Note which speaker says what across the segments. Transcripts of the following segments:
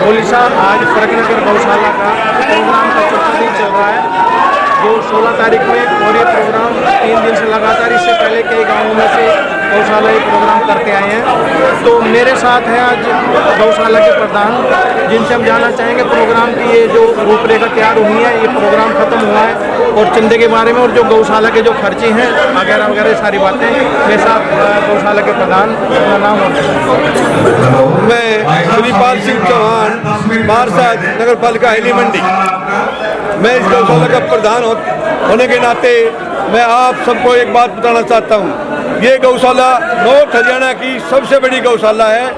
Speaker 1: ओलिसा आज फरकनगर गौशाला का प्रोग्राम का चौथा दिन चल रहा है, जो 16 तारीख में, और ये प्रोग्राम 3 दिन से लगातार, इससे पहले कई गाँवों में से गौशाला ये प्रोग्राम करते आए हैं। तो मेरे साथ है आज गौशाला के प्रधान, जिनसे हम जानना चाहेंगे प्रोग्राम की ये जो रूपरेखा तैयार हुई है, ये प्रोग्राम खत्म हुआ है, और चंदे के बारे में और जो गौशाला के जो खर्चे हैं वगैरह वगैरह सारी बातें। मेरे साथ गौशाला के प्रधान, अपना नाम और
Speaker 2: मैं श्रीपाल सिंह चौहान, बारसात नगर पालिका हिली मंडी। मैं इस गौशाला का प्रधान होने के नाते मैं आप सबको एक बात बताना चाहता हूँ। ये गौशाला नॉर्थ हरियाणा की सबसे बड़ी गौशाला है,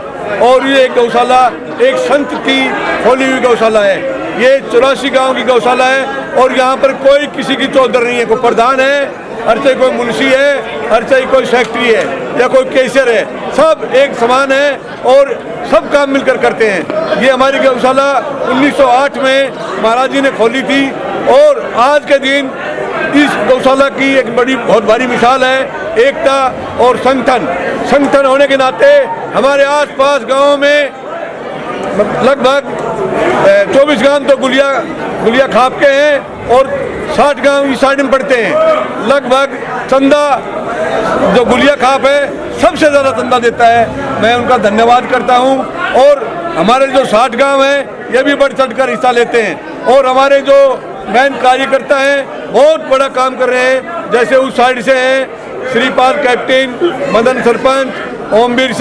Speaker 2: और ये गौशाला एक संत की खोली हुई गौशाला है। ये 84 गांव की गौशाला है, और यहाँ पर कोई किसी की चौधर नहीं है। कोई प्रधान है, हर से कोई मुंशी है, हर से कोई सेक्रेटरी है या कोई कैशियर है, सब एक समान है और सब काम मिलकर करते हैं। ये हमारी गौशाला 1908 में महाराज जी ने खोली थी, और आज के दिन इस गौशाला की एक बहुत बड़ी मिसाल है एकता और संगठन होने के नाते। हमारे आसपास गांवों में लगभग 24 गांव तो गुलिया खाप के हैं, और 60 गांव इस साइड में पड़ते हैं। लगभग चंदा जो गुलिया खाप है सबसे ज़्यादा चंदा देता है, मैं उनका धन्यवाद करता हूं। और हमारे जो 60 गांव हैं ये भी बढ़ चढ़ कर हिस्सा लेते हैं, और हमारे जो मैन कार्यकर्ता हैं बहुत बड़ा काम कर रहे हैं। जैसे उस साइड से हैं श्रीपाल कैप्टन, मदन सरपंच, ओमवीर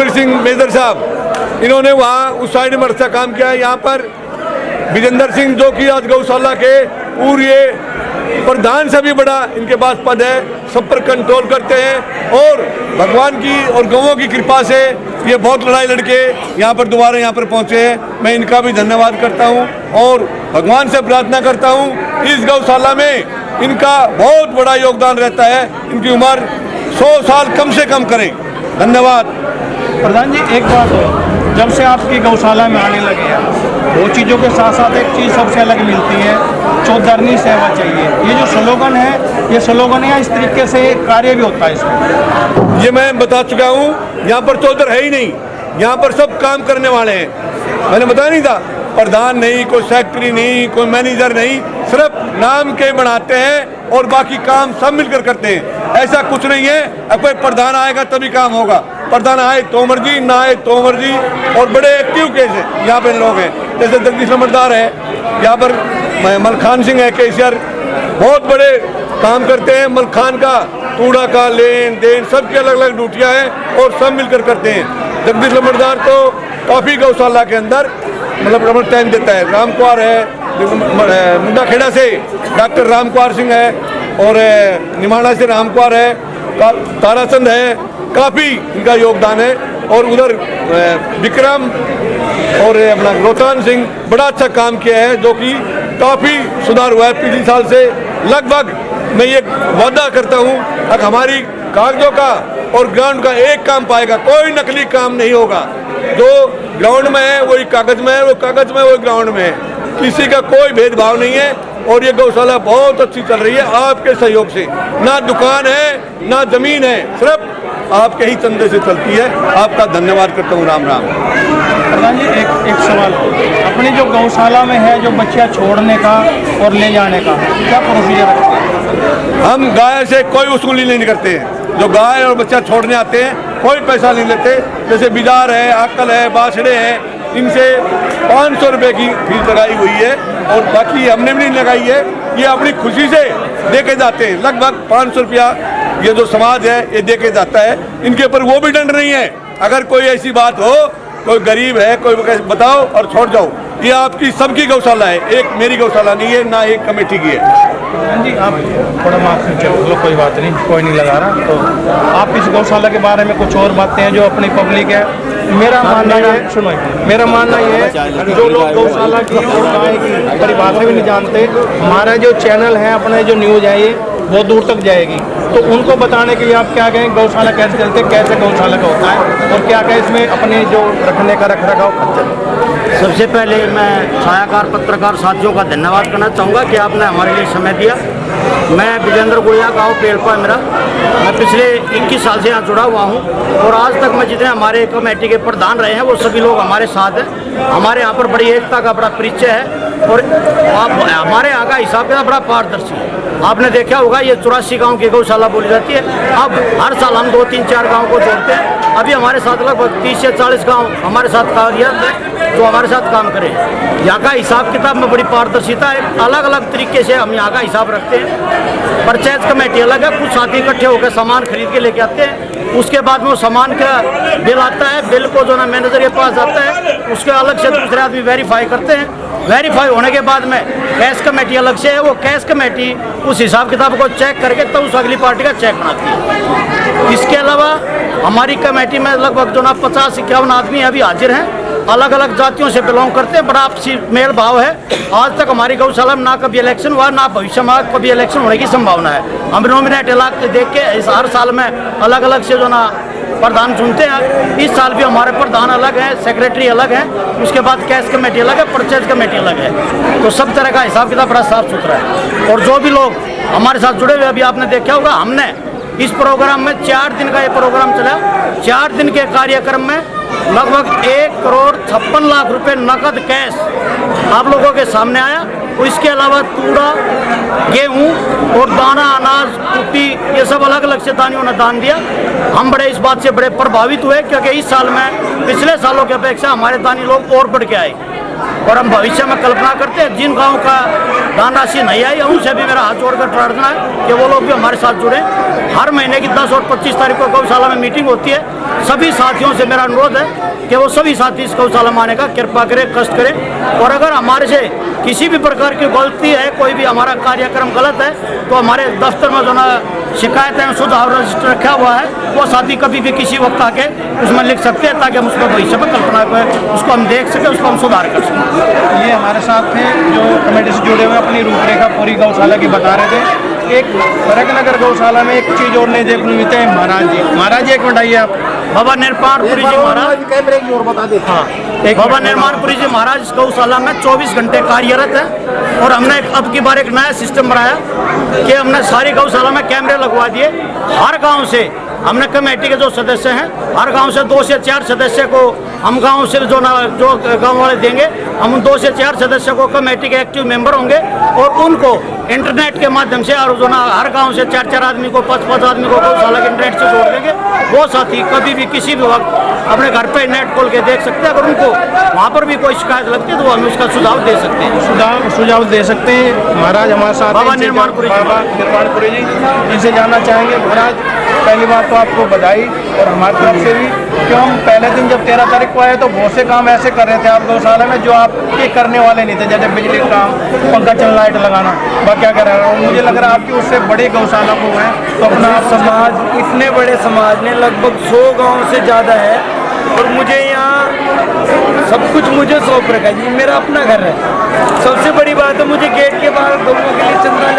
Speaker 2: सिंह मेजर साहब, इन्होंने वहाँ उस साइड में अच्छा काम किया है। यहाँ पर विजेंद्र सिंह जो कि आज गौशाला के पूरे प्रधान से भी बड़ा इनके पास पद है, सब पर कंट्रोल करते हैं, और भगवान की और गौों की कृपा से ये बहुत लड़ाई लड़के यहाँ पर दोबारा यहाँ पर पहुँचे हैं। मैं इनका भी धन्यवाद करता हूँ, और भगवान से प्रार्थना करता हूँ इस गौशाला में इनका बहुत बड़ा योगदान रहता है। इनकी उम्र 100 साल कम से कम करें। धन्यवाद।
Speaker 1: प्रधान जी, एक बात हो, जब से आपकी गौशाला में आने लगे हैं, दो चीज़ों के साथ साथ एक चीज़ सबसे अलग मिलती है, चौधरनी सेवा चाहिए। ये जो स्लोगन है, ये स्लोगन है, इस तरीके से कार्य भी होता है इसमें।
Speaker 2: ये मैं बता चुका हूँ, यहाँ पर चौधर है ही नहीं, यहाँ पर सब काम करने वाले हैं। मैंने बताया नहीं था, प्रधान नहीं, कोई सेक्रेटरी नहीं, कोई मैनेजर नहीं, सिर्फ नाम के बनाते हैं और बाकी काम सब मिलकर करते हैं। ऐसा कुछ नहीं है अब कोई प्रधान आएगा तभी काम होगा। प्रधान आए तो मर्जी, ना आए तो मर्जी, और बड़े एक्टिव केस है यहाँ पे लोग हैं। जैसे जगदीश लमड़दार है, यहाँ पर मलखान सिंह है कैशियर, बहुत बड़े काम करते हैं। मलखान का कूड़ा का लेन देन सबकी अलग अलग ड्यूटियाँ हैं और सब मिलकर करते हैं। जगदीश लमड़दार तो काफ़ी गौशाला के अंदर मतलब टाइम देता है। रामकुमार है मुंडा खेड़ा से, डॉक्टर रामकुमार सिंह है, और निमाड़ा से रामकुमार है, ताराचंद है, काफ़ी इनका योगदान है। और उधर विक्रम और अपना रोहतान सिंह बड़ा अच्छा काम किया है, जो कि काफ़ी सुधार हुआ है पिछले साल से। लगभग मैं ये वादा करता हूँ अब हमारी कागजों का और ग्राउंड का एक काम पाएगा, कोई नकली काम नहीं होगा। जो ग्राउंड में है वही कागज में है, वो कागज में वही ग्राउंड में है, किसी का कोई भेदभाव नहीं है। और ये गौशाला बहुत अच्छी चल रही है आपके सहयोग से। ना दुकान है ना जमीन है, सिर्फ आपके ही चंदे से चलती है। आपका धन्यवाद करता हूँ। राम राम।
Speaker 1: प्रधान जी, एक सवाल, अपनी जो गौशाला में है जो बच्चियाँ छोड़ने का और ले जाने का क्या प्रोसीजर है?
Speaker 2: हम गाय से कोई वसूली नहीं करते हैं। जो गाय और बच्चा छोड़ने आते हैं कोई पैसा नहीं लेते। जैसे बिजार है, आकल है, बाछड़े हैं, इनसे 500 रुपये की फीस लगाई हुई है, और बाकी हमने भी नहीं लगाई है। ये अपनी खुशी से दे के जाते हैं। लगभग 500 रुपया ये जो समाज है ये दे के जाता है। इनके ऊपर वो भी दंड नहीं है। अगर कोई ऐसी बात हो, कोई गरीब है, कोई बताओ और छोड़ जाओ। ये आपकी सबकी गौशाला है, एक मेरी गौशाला नहीं है, ना एक कमेटी की है।
Speaker 1: जी, आप थोड़ा माफ चलो, कोई बात नहीं, कोई नहीं लगा रहा। तो आप इस गौशाला के बारे में कुछ और बातें हैं जो अपनी पब्लिक है। मेरा मानना है, सुनो, मेरा मानना ये है, जो लोग गौशाला की और गाय की परिभाषा भी नहीं जानते, हमारा जो चैनल है, अपने जो न्यूज़ है, ये बहुत दूर तक जाएगी। तो उनको बताने के लिए आप क्या कहें, गौशाला कैसे चलते, कैसे गौशाला का होता है, और क्या क्या इसमें अपने जो रखने का रख रखाव खर्चा।
Speaker 3: सबसे पहले मैं छायाकार पत्रकार साथियों का धन्यवाद करना चाहूँगा कि आपने हमारे लिए समय दिया। मैं विजेंद्र गुड़िया, गाँव पेड़पा है मेरा। मैं पिछले 21 साल से यहाँ जुड़ा हुआ हूँ और आज तक मैं जितने हमारे कमेटी के प्रधान रहे हैं वो सभी लोग हमारे साथ हैं। हमारे यहाँ पर बड़ी एकता का बड़ा परिचय है और हमारे यहाँ का हिसाब किताब बड़ा पारदर्शी है। आपने देखा होगा ये 84 गांव की गौशाला बोली जाती है। अब हर साल हम 2, 3, 4 गांव को जोड़ते हैं। अभी हमारे साथ लगभग 30 से 40 गांव हमारे साथ कार्यरत है जो हमारे साथ काम करें। यहाँ का हिसाब किताब में बड़ी पारदर्शिता है। अलग अलग तरीके से हम यहाँ का हिसाब रखते हैं। परचेज कमेटी अलग है, कुछ साथी इकट्ठे होकर सामान खरीद के लेके आते हैं। उसके बाद में वो सामान का बिल आता है, बिल को जो ना मैनेजर के पास आता है, उसके अलग से दूसरे आदमी वेरीफाई करते हैं। वेरीफाई होने के बाद में कैश कमेटी अलग से है, वो कैश कमेटी उस हिसाब किताब को चेक करके तब उस अगली पार्टी का चेक बनाती है। इसके अलावा हमारी कमेटी में लगभग जो ना 50-51 आदमी अभी हाजिर हैं, अलग अलग जातियों से बिलोंग करते हैं। बड़ा आपसी मेल भाव है। आज तक हमारी गौशाला में ना कभी इलेक्शन हुआ, ना भविष्य में कभी इलेक्शन होने की संभावना है। हम नॉमिनेट इलाके देख के इस हर साल में अलग अलग से जो ना प्रधान चुनते हैं। इस साल भी हमारे प्रधान अलग हैं, सेक्रेटरी अलग हैं, उसके बाद कैश कमेटी अलग है, परचेज कमेटी अलग है। तो सब तरह का हिसाब किताब बड़ा साफ सुथरा है। और जो भी लोग हमारे साथ जुड़े हुए, अभी आपने देखा होगा हमने इस प्रोग्राम में 4 दिन का ये प्रोग्राम चला। 4 दिन के कार्यक्रम में लगभग 1,56,00,000 रुपए नकद कैश आप लोगों के सामने आया। और इसके अलावा तूड़ा, गेहूं और दाना, अनाज, कुट्टी, ये सब अलग अलग से दानियों ने दान दिया। हम बड़े इस बात से बड़े प्रभावित हुए क्योंकि इस साल में पिछले सालों की अपेक्षा हमारे दानी लोग और बढ़ के आए। और हम भविष्य में कल्पना करते हैं जिन गाँव का दान राशि नहीं आई उनसे भी मेरा हाथ जोड़कर प्रार्थना है कि वो लोग भी हमारे साथ जुड़े। हर महीने की 10 और 25 तारीख को गौशाला में मीटिंग होती है। सभी साथियों से मेरा अनुरोध है कि वो सभी साथी इस गौशाला में आने का कृपा करें, कष्ट करें। और अगर हमारे से किसी भी प्रकार की गलती है, कोई भी हमारा कार्यक्रम गलत है, तो हमारे दफ्तर में जो ना शिकायतें सुधार रजिस्टर रखा हुआ है, वो साथी कभी भी किसी वक्त आके उसमें लिख सकते हैं ताकि हम उसको भविष्य में कल्पना करें, उसको हम देख सकें, उसको हम सुधार कर सकें।
Speaker 1: ये हमारे साथ थे जो कमेटी से जुड़े हुए अपनी रूपरेखा पूरी गौशाला की बता रहे थे। एक फरकनगर गौशाला में एक चीज़ और नहीं देखने मिलते हैं महाराज जी। महाराज जी एक मिनट आइए आप।
Speaker 3: बाबा निर्माणपुरी जी महाराज,
Speaker 1: कैमरे की ओर बता दें। हाँ,
Speaker 3: बाबा निर्माणपुरी जी महाराज गौशाला में 24 घंटे कार्यरत है। और हमने अब की बार एक नया सिस्टम बनाया कि हमने सारी गौशाला में कैमरे लगवा दिए। हर गांव से हमने कमेटी के जो सदस्य हैं, हर गांव से 2 से 4 सदस्य को हम गांव से जो गांव वाले देंगे, हम 2 से 4 सदस्य को कमेटी के एक्टिव मेंबर होंगे और उनको इंटरनेट के माध्यम से और जो ना हर गांव से 4-4 आदमी को 5-5 आदमी को गौशाला के इंटरनेट से जोड़ देंगे। वो साथी कभी भी किसी भी वक्त अपने घर पे नेट खोल के देख सकते हैं। अगर उनको वहाँ पर भी कोई शिकायत लगती है तो हम उसका सुझाव दे सकते हैं।
Speaker 1: सुझाव दे सकते हैं। महाराज हमारे साथ
Speaker 3: बाबा निर्माणपुरी
Speaker 1: जी, इनसे जानना चाहेंगे। महाराज पहली बात तो आपको बधाई और हमारी तरफ से भी, क्यों हम पहले दिन जब 13 तारीख को आए तो बहुत से काम ऐसे कर रहे थे आप गौशाला में जो आप ये करने वाले नहीं थे, जैसे बिजली का काम, पंखा चल, लाइट लगाना, क्या कर रहे हैं। मुझे लग रहा है आपकी उससे बड़ी गौशाला को है तो अपना
Speaker 4: समाज, इतने बड़े समाज में लगभग 100 गांव से ज़्यादा है और मुझे यहाँ सब कुछ मुझे सौंप रखा है। ये मेरा अपना घर है। सबसे बड़ी बात है मुझे गेट के बाहर गौओं के लिए चंदा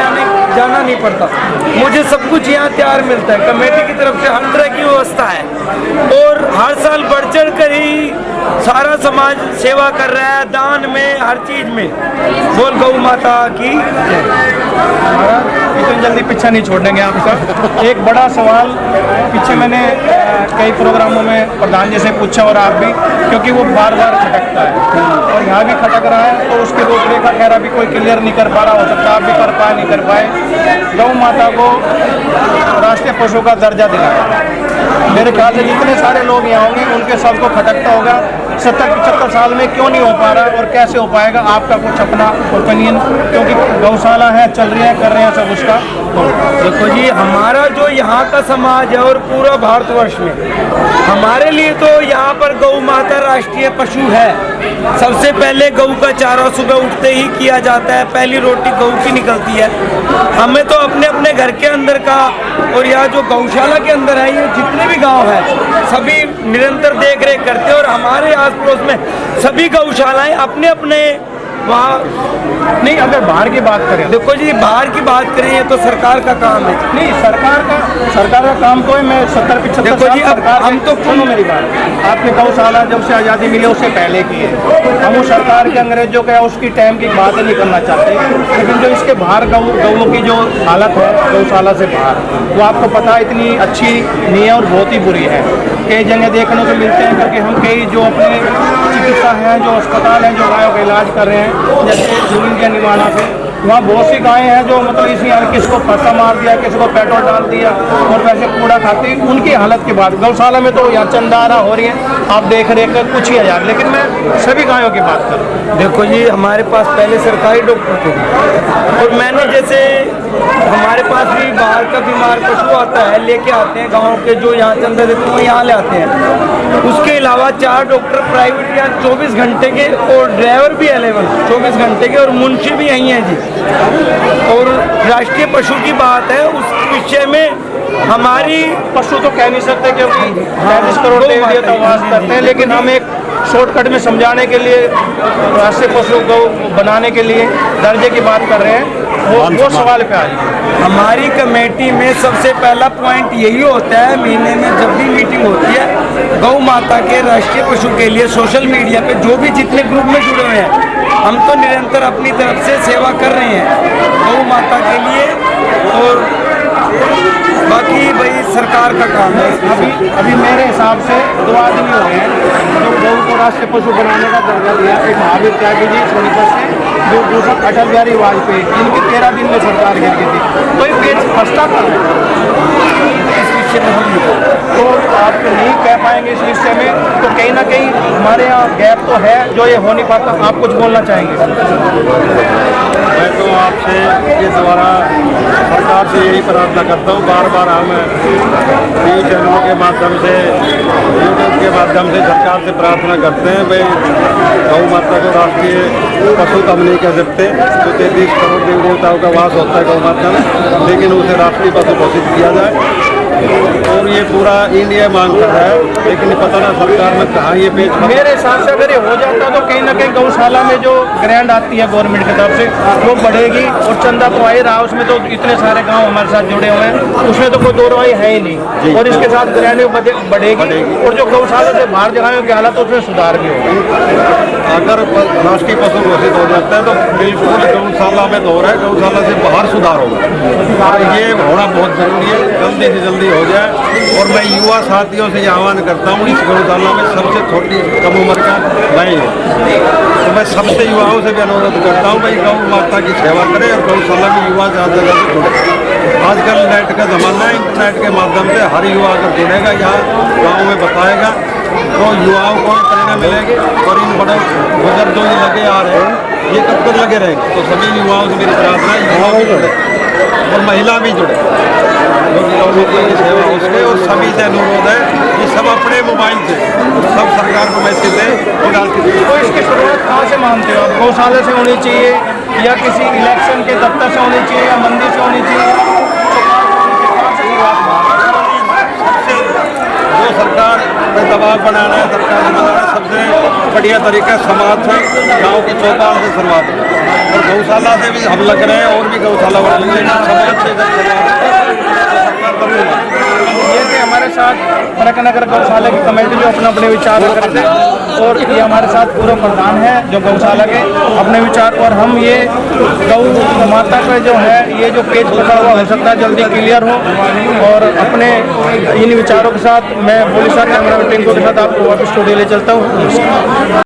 Speaker 4: जाना नहीं पड़ता। मुझे सब कुछ यहाँ तैयार मिलता है। कमेटी की तरफ से हर तरह की व्यवस्था है और हर साल बढ़ चढ़ कर ही सारा समाज सेवा कर रहा है, दान में, हर चीज में। बोल गौ माता की।
Speaker 1: इतनी जल्दी पीछा नहीं छोड़ेंगे आपका। एक बड़ा सवाल पीछे मैंने कई प्रोग्रामों में प्रधान जी से पूछा और आप भी, क्योंकि वो बार बार खटकता है और यहाँ भी खटक रहा है तो उसकी रूपरेखा खैर अभी कोई क्लियर नहीं कर पा रहा। हो सकता आप भी कर पाए, नहीं कर पाए। गौ माता को राष्ट्रीय पशु का दर्जा दिलाया। मेरे ख्याल से जितने सारे लोग यहाँ होंगे उनके सबको खटकता होगा 70-75 साल में क्यों नहीं हो पा रहा और कैसे हो पाएगा। आपका कुछ अपना ओपिनियन, क्योंकि गौशाला है, चल रही है, कर रहे हैं सब उसका।
Speaker 4: देखो जी, हमारा जो यहाँ का समाज है और पूरा भारतवर्ष में हमारे लिए तो यहाँ पर गौ माता राष्ट्रीय पशु है। सबसे पहले गऊ का चारा सुबह उठते ही किया जाता है, पहली रोटी गऊ की निकलती है। हमें तो अपने अपने घर के अंदर का और यहाँ जो गौशाला के अंदर है, ये जितने भी गांव हैं सभी निरंतर देख रेख करते हैं और हमारे आस पड़ोस में सभी गौशालाएं अपने अपने वहाँ
Speaker 1: नहीं, अगर बाहर की बात करें
Speaker 4: देखो जी, बाहर की बात करें ये तो सरकार का काम है।
Speaker 1: नहीं, सरकार का काम तो है। मैं 70-75
Speaker 4: देखो जी, अब हम तो
Speaker 1: सुनो मेरी बात, आपने गौशाला जब से आज़ादी मिली उससे पहले की है। हम उस सरकार के अंग्रेजों का उसकी टाइम की बात नहीं करना चाहते, लेकिन जो इसके बाहर गऊ की जो हालत है गौशाला से बाहर, वो आपको पता है इतनी अच्छी नहीं है और बहुत ही बुरी है। कई जगह देखने को मिलते हैं, क्योंकि हम कई जो अपने चिकित्सा हैं, जो अस्पताल हैं, जो गायों का इलाज कर रहे हैं, जैसे इंडिया निमाना से, वहाँ बहुत सी गायें हैं जो मतलब इसी किसी को फंसा मार दिया, किसी को पेट्रोल डाल दिया और वैसे कूड़ा खाती, उनकी हालत के बाद गौशाला में तो यहाँ चंदारा हो रही है, आप देख रहे हैं कुछ ही हज़ार, लेकिन मैं सभी गायों की बात कर रहा हूँ।
Speaker 4: देखो जी, हमारे पास पहले सरकारी डॉक्टर थे और मैंने जैसे हमारे पास भी बाहर का बीमार पशु आता है, लेके आते हैं गांव के जो यहाँ चंदा देते हैं यहाँ ले आते हैं। उसके अलावा 4 डॉक्टर प्राइवेट यहाँ 24 घंटे के और ड्राइवर भी अवेलेबल 24 घंटे के और मुंशी भी यहीं हैं जी। और राष्ट्रीय पशु की बात है, उस विषय में हमारी
Speaker 1: पशु तो कह नहीं सकते क्योंकि 35 करोड़ के लिए तो आवाज़ करते हैं, लेकिन हम एक शॉर्टकट में समझाने के लिए राष्ट्रीय पशु को बनाने के लिए दर्जे की बात कर रहे हैं। वो सवाल पे आइए।
Speaker 4: हमारी कमेटी में सबसे पहला पॉइंट यही होता है, महीने में जब भी मीटिंग होती है गौ माता के राष्ट्रीय पशु के लिए सोशल मीडिया पे जो भी जितने ग्रुप में जुड़े हुए हैं, हम तो निरंतर अपनी तरफ से सेवा कर रहे हैं गौ माता के लिए। और बाकी भाई सरकार का काम है।
Speaker 1: अभी मेरे हिसाब से 2 आदमी हुए हैं जो गौ को राष्ट्रीय पशु बनाने का दर्जा दिया। एक महावीर त्यागी जी सोनीपत से, जो दूसरा अटल बिहारी वाजपेयी, इनकी 13 दिन में सरकार गिर गई थी। तो ये पेज फंसता था इस विषय में हम तो आप नहीं कह पाएंगे इस विषय में, तो कहीं ना कहीं हमारे यहाँ गैप तो है जो ये हो नहीं पाता। आप कुछ बोलना चाहेंगे?
Speaker 5: मैं तो आपसे के द्वारा सरकार से यही प्रार्थना करता हूँ, बार बार हम टीवी चैनलों के माध्यम से, यूट्यूब के माध्यम से सरकार से प्रार्थना करते हैं भाई गौ माता को राष्ट्रीय पशु तो हम नहीं कह सकते, तो 33 करोड़ देवी देवताओं का वास होता है गौ माता में, लेकिन उसे राष्ट्रीय पशु घोषित किया जाए। और ये पूरा इंडिया मांग कर रहा है, लेकिन पता ना सरकार में कहाँ ये पेज।
Speaker 1: मेरे हिसाब से अगर ये हो जाता तो कहीं ना कहीं गौशाला में जो ग्रांट आती है गवर्नमेंट की तरफ से वो बढ़ेगी, और चंदा तो आ ही रहा, उसमें तो इतने सारे गांव हमारे साथ जुड़े हुए हैं, उसमें तो कोई दो राय है ही नहीं। और इसके साथ ग्रांट बढ़ेगी और जो गौशाला से बाहर जगहों की हालत उसमें सुधार भी होगा।
Speaker 5: अगर राष्ट्रीय पशु घोषित हो जाता है तो बिल्कुल गौशाला में तो हो रहा है, गौशाला से बाहर सुधार होगा और ये होना बहुत जरूरी है, जल्दी से जल्दी हो जाए। और मैं युवा साथियों से ये आह्वान करता हूँ, इस गौशाला में सबसे छोटी कम उम्र का मैं हूँ, तो मैं सबसे युवाओं से भी अनुरोध करता हूँ भाई गौ माता की सेवा करें और गौशाला में युवा ज़्यादा से ज़्यादा जुड़े। आजकल नेट का ज़माना है, इंटरनेट के माध्यम से हर युवा अगर जुड़ेगा यहाँ गाँव में बताएगा तो युवाओं को प्रेरणा मिलेगी। और इन बड़े बुजुर्ग जो लगे आ रहे हैं ये कब तक लगे रहेंगे, तो सभी युवाओं से मेरी प्रार्थना है युवा भी जुड़े और महिला भी जुड़े की सेवा उसके। और सभी से अनुरोध है कि सब अपने मोबाइल से सब सरकार को मैसेज दें और डाल के।
Speaker 1: तो इसकी शुरुआत कहाँ से मानते हो आप? गौशाला से होनी चाहिए या किसी इलेक्शन के दफ्तर से होनी चाहिए या मंदिर से होनी चाहिए?
Speaker 5: जो सरकार पे दबाव बनाना है, सरकार से बनाना है, सबसे बढ़िया तरीका समाज से, गाँव की चौपाल से शुरुआत है। और गौशाला से भी हम लग रहे हैं और भी गौशाला वाले लग रहे हैं, समाज से
Speaker 1: ये थे हमारे साथ फरक नगर गौशाला की कमेटी जो अपने अपने विचार रख रहे थे, और ये हमारे साथ पूर्व प्रधान है जो गौशाला के अपने विचार। और हम ये गौ माता का जो है ये जो पेज पकड़ा हुआ हो सकता है जल्दी क्लियर हो, और अपने इन विचारों के साथ मैं पुलिस कैमरा टिंकू के साथ आपको वापस स्टूडियो ले चलता हूँ।